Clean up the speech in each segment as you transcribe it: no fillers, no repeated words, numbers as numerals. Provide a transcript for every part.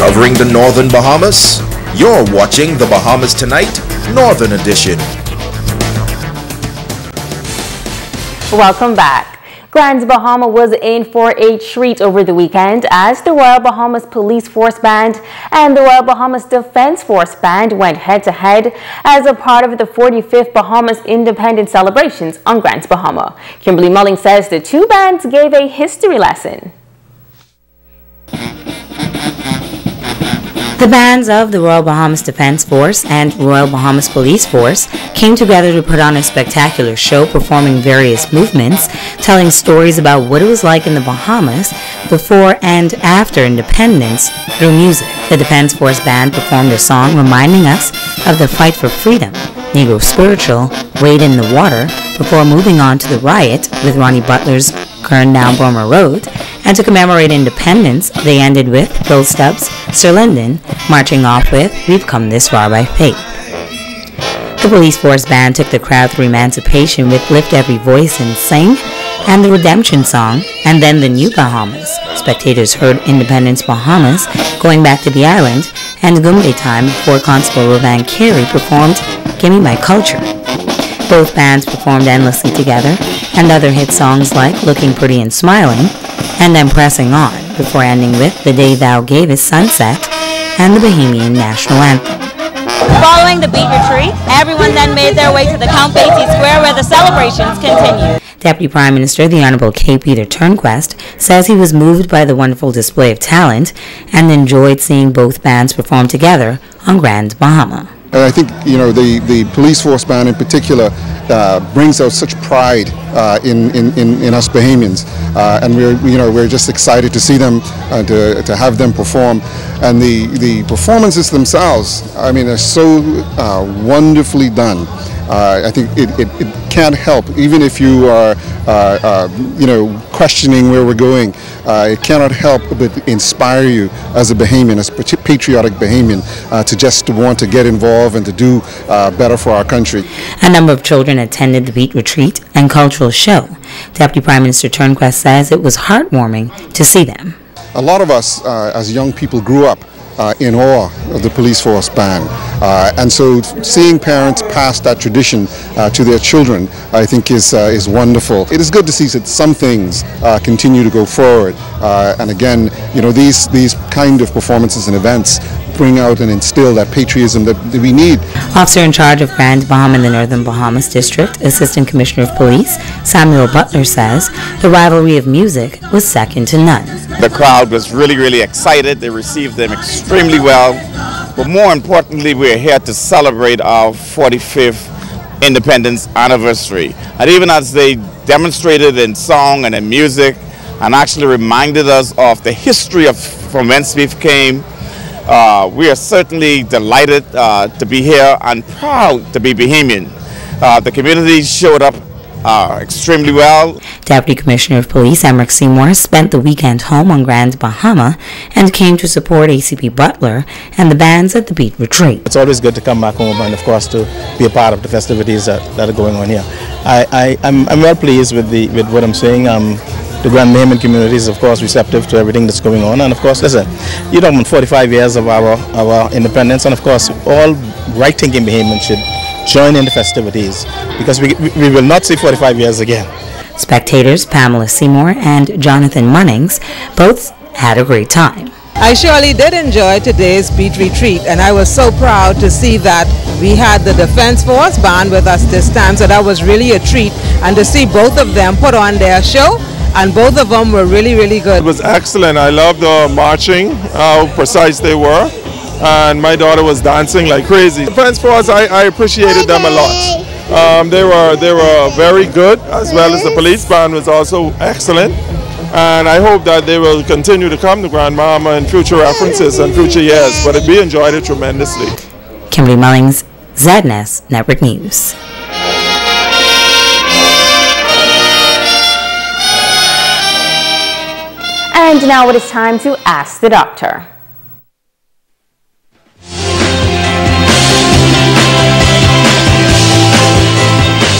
Covering the Northern Bahamas, you're watching the Bahamas Tonight, Northern Edition. Welcome back. Grand Bahama was in for a treat over the weekend as the Royal Bahamas Police Force Band and the Royal Bahamas Defense Force Band went head-to-head as a part of the 45th Bahamas Independence celebrations on Grand Bahama. Kimberly Mulling says the two bands gave a history lesson. The bands of the Royal Bahamas Defense Force and Royal Bahamas Police Force came together to put on a spectacular show performing various movements, telling stories about what it was like in the Bahamas before and after independence through music. The Defense Force Band performed a song reminding us of the fight for freedom, Negro Spiritual, Wade in the Water, before moving on to the riot with Ronnie Butler's Kern Down Burma Road. And to commemorate independence, they ended with Bill Stubbs, Sir Lyndon, marching off with We've Come This Far by Faith. The Police Force Band took the crowd through Emancipation with Lift Every Voice and Sing, and the Redemption Song, and then the New Bahamas. Spectators heard Independence Bahamas, Going Back to the Island, and Gumbe Time before Constable Rovan Carey performed Gimme My Culture. Both bands performed endlessly together, and other hit songs like Looking Pretty and Smiling, and I'm Pressing On, before ending with The Day Thou Gavest Sunset and the Bahamian National Anthem. Following the beat retreat, everyone then made their way to the Count Basie Square where the celebrations continued. Deputy Prime Minister, the Honourable K. Peter Turnquest, says he was moved by the wonderful display of talent and enjoyed seeing both bands perform together on Grand Bahama. I think, the police force band in particular brings out such pride in us Bahamians, and we're just excited to see them, to have them perform, and the performances themselves, I mean, are so wonderfully done. I think it can't help, even if you are questioning where we're going. It cannot help but inspire you as a Bahamian, as a patriotic Bahamian, to just want to get involved and to do better for our country. A number of children attended the beat retreat and cultural show. Deputy Prime Minister Turnquest says it was heartwarming to see them. A lot of us as young people grew up in awe of the police force band, and so seeing parents pass that tradition to their children, I think is wonderful. It is good to see that some things continue to go forward, and again, these kind of performances and events bring out and instill that patriotism that we need. Officer in charge of Grand Bahama in the Northern Bahamas District, Assistant Commissioner of Police, Samuel Butler says the rivalry of music was second to none. The crowd was really excited. They received them extremely well. But more importantly, we're here to celebrate our 45th independence anniversary. And even as they demonstrated in song and in music and actually reminded us of the history of from whence we came, we are certainly delighted to be here and proud to be Bahamian. The community showed up extremely well. Deputy Commissioner of Police Emerick Seymour spent the weekend home on Grand Bahama and came to support ACP Butler and the bands at the beat retreat. It's always good to come back home and of course to be a part of the festivities that are going on here. I'm well pleased with what I'm seeing. The Grand Bahamian community is of course receptive to everything that's going on, and of course, listen, you're talking about 45 years of our independence, and of course all right-thinking Bahamians should join in the festivities because we will not see 45 years again. Spectators Pamela Seymour and Jonathan Munnings both had a great time. I surely did enjoy today's beat retreat, and I was so proud to see that we had the Defense Force band with us this time, so that was really a treat, and to see both of them put on their show, and both of them were really good. It was excellent. I loved the marching, how precise they were, and my daughter was dancing like crazy. Defense Force, I appreciated them a lot. They were very good, as well as the police band was also excellent. And I hope that they will continue to come to Grand Bahama in future references and future years, but we enjoyed it tremendously. Kimberly Mullings, ZNS Network News. And now it is time to Ask the Doctor.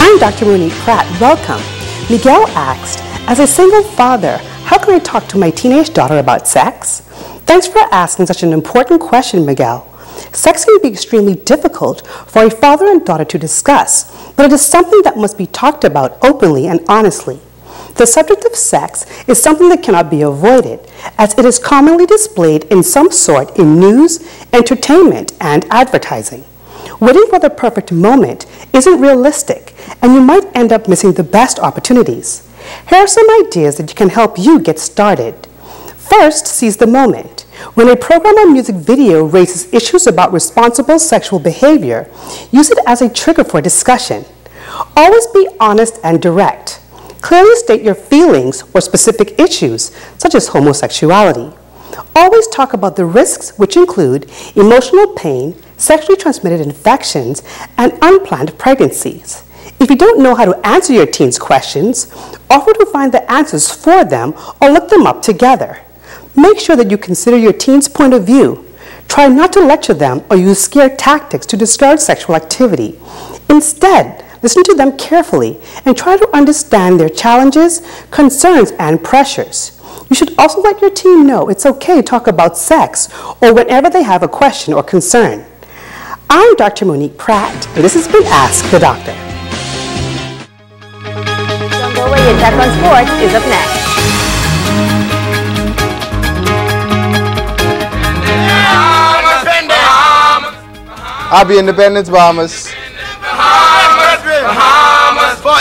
I'm Dr. Monique Pratt. Welcome. Miguel asked, as a single father, how can I talk to my teenage daughter about sex? Thanks for asking such an important question, Miguel. Sex can be extremely difficult for a father and daughter to discuss, but it is something that must be talked about openly and honestly. The subject of sex is something that cannot be avoided, as it is commonly displayed in some sort in news, entertainment, and advertising. Waiting for the perfect moment isn't realistic, and you might end up missing the best opportunities. Here are some ideas that can help you get started. First, seize the moment. When a program or music video raises issues about responsible sexual behavior, use it as a trigger for discussion. Always be honest and direct. Clearly state your feelings or specific issues, such as homosexuality. Always talk about the risks, which include emotional pain, sexually transmitted infections, and unplanned pregnancies. If you don't know how to answer your teens' questions, offer to find the answers for them or look them up together. Make sure that you consider your teens' point of view. Try not to lecture them or use scare tactics to discourage sexual activity. Instead, listen to them carefully and try to understand their challenges, concerns, and pressures. You should also let your teen know it's okay to talk about sex or whenever they have a question or concern. I'm Dr. Monique Pratt, and this has been Ask the Doctor. Don't go away, your Tech on Sports is up next. I'll be Independence, Bahamas. Bahamas for